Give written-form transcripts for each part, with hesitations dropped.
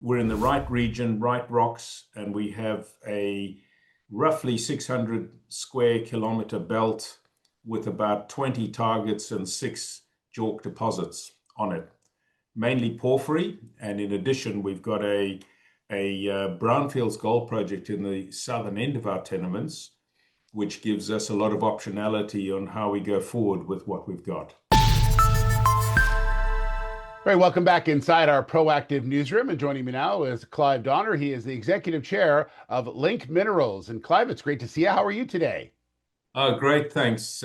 we're in the right region, right rocks, and we have a roughly 600 square kilometer belt with about 20 targets and 6 JORC deposits on it, mainly porphyry. And in addition, we've got a brownfields gold project in the southern end of our tenements, which gives us a lot of optionality on how we go forward with what we've got. All right, welcome back inside our proactive newsroom. And joining me now is Clive Donner. He is the executive chair of Link Minerals. And Clive, it's great to see you. How are you today? Oh, great. Thanks,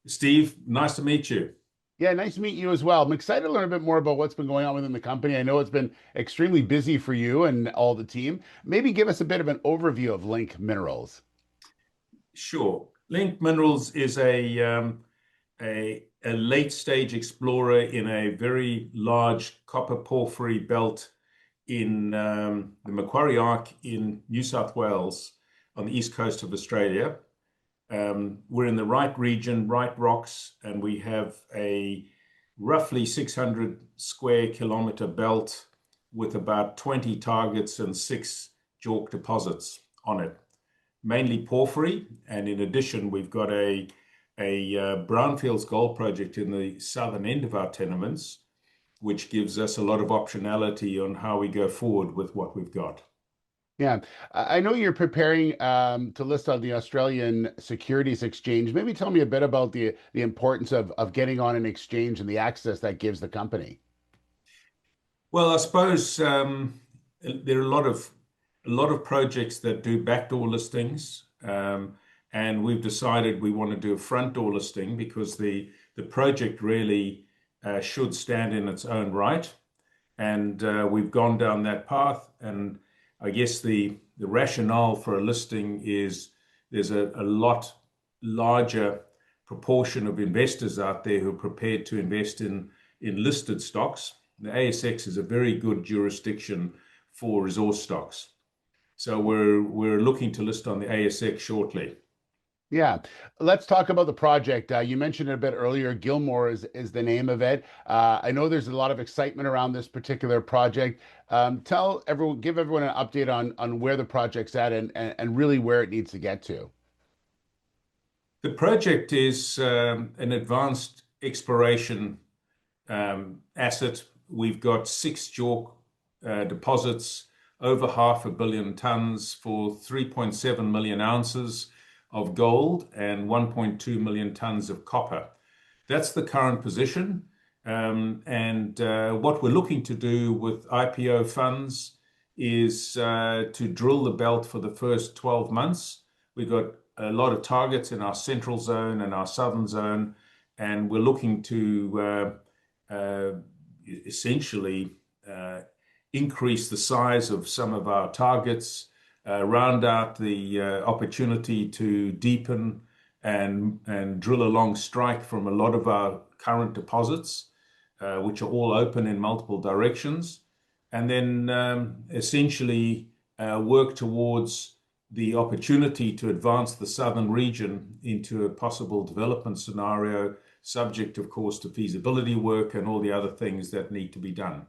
Steve. Nice to meet you. Yeah, nice to meet you as well. I'm excited to learn a bit more about what's been going on within the company. I know it's been extremely busy for you and all the team. Maybe give us a bit of an overview of Link Minerals. Sure. Link Minerals is a late stage explorer in a very large copper porphyry belt in the Macquarie Arc in New South Wales on the east coast of Australia. We're in the right region, right rocks, and we have a roughly 600 square kilometer belt with about 20 targets and 6 JORC deposits on it, mainly porphyry. And in addition, we've got a brownfields gold project in the southern end of our tenements, which gives us a lot of optionality on how we go forward with what we've got. Yeah, I know you're preparing to list on the Australian Securities Exchange. Maybe tell me a bit about the importance of getting on an exchange and the access that gives the company. Well, I suppose there are a lot of projects that do backdoor listings, and we've decided we want to do a front door listing because the project really should stand in its own right, and we've gone down that path. And I guess the rationale for a listing is there's a lot larger proportion of investors out there who are prepared to invest in listed stocks. The ASX is a very good jurisdiction for resource stocks. So we're looking to list on the ASX shortly. Yeah, let's talk about the project. You mentioned it a bit earlier. Gilmore is the name of it. I know there's a lot of excitement around this particular project. Give everyone an update on where the project's at and really where it needs to get to. The project is an advanced exploration asset. We've got 6 JORC deposits, over 500 million tons for 3.7 million ounces of gold and 1.2 million tons of copper. That's the current position. And what we're looking to do with IPO funds is to drill the belt for the first 12 months. We've got a lot of targets in our central zone and our southern zone, and we're looking to essentially increase the size of some of our targets, round out the opportunity to deepen and drill along strike from a lot of our current deposits, which are all open in multiple directions, and then essentially work towards the opportunity to advance the southern region into a possible development scenario, subject, of course, to feasibility work and all the other things that need to be done.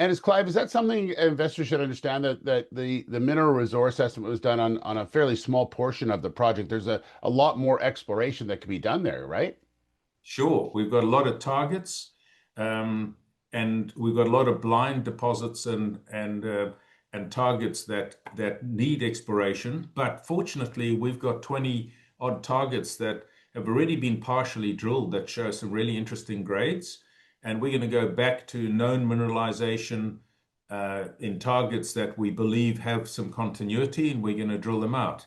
And Clive, is that something investors should understand that the mineral resource estimate was done on a fairly small portion of the project? There's a lot more exploration that can be done there, right? Sure, we've got a lot of targets, and we've got a lot of blind deposits and targets that need exploration. But fortunately, we've got 20 odd targets that have already been partially drilled that show some really interesting grades. And we're going to go back to known mineralization in targets that we believe have some continuity, and we're going to drill them out.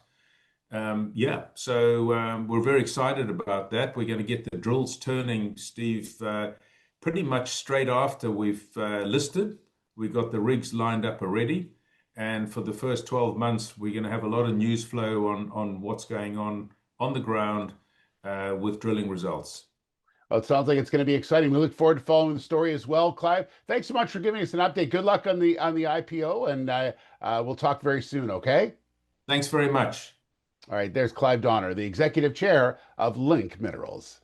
So we're very excited about that. We're going to get the drills turning, Steve, pretty much straight after we've listed. We've got the rigs lined up already. And for the first 12 months, we're going to have a lot of news flow on what's going on the ground with drilling results. Well, it sounds like it's going to be exciting. We look forward to following the story as well, Clive. Thanks so much for giving us an update. Good luck on the IPO, and we'll talk very soon. Okay. Thanks very much. All right. There's Clive Donner, the executive chair of Link Minerals.